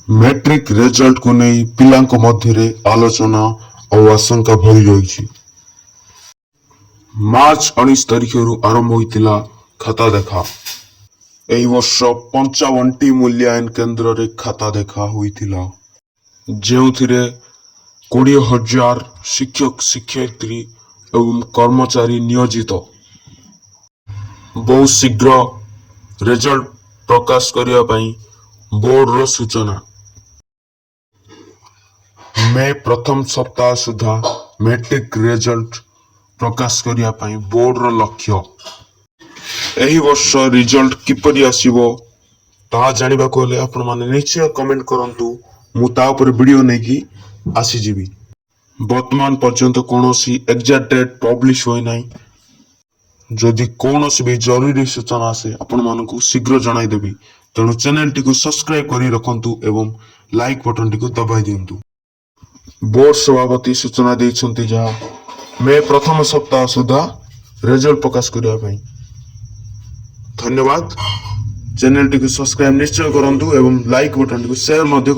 Matric result को नहीं पिलांको मध्यरे आलोचना और आशंका भरी रही। मार्च 19 तारिख आरंभ होइतिला खाता देखा। एही वर्ष 55 मूल्यायन केन्द्र रे खाता देखा होइतिला, जेउथिरे 20,000 शिक्षक शिक्षयित्री एवं कर्मचारी नियोजित। बहुत शीघ्र रिजल्ट प्रकाश करिया पई बोर्ड रो सूचना। मे प्रथम सप्ताह सुधा मैट्रिक रिजल्ट प्रकाश करिया पई बोर्ड रो लक्ष्य। एही वर्ष रिजल्ट किपरि आसीबो ताहा जानिबा को ले आपण माने निश्चय कमेंट करंतु। मु ता ऊपर वीडियो नै कि आसी जीवी। वर्तमान पर्यंत कोनोसी एग्जैक्ट डेट पब्लिश होई नै। जदि कोनोसी भी जरूरी सूचना आसे आपण मानकु शीघ्र जणाई देबी। तेणु चैनल टी को सब्सक्राइब करी रखंतु एवं लाइक बटन टी को दबाई दियंतु। बोर्ड सभापति सूचना दैछंती जा मे प्रथम सप्ताह सुधा रिजल्ट प्रकाश करिया पई। धन्यवाद। चैनल टी को सब्सक्राइब निश्चय करंतु एवं लाइक बटन टी को शेयर मध्य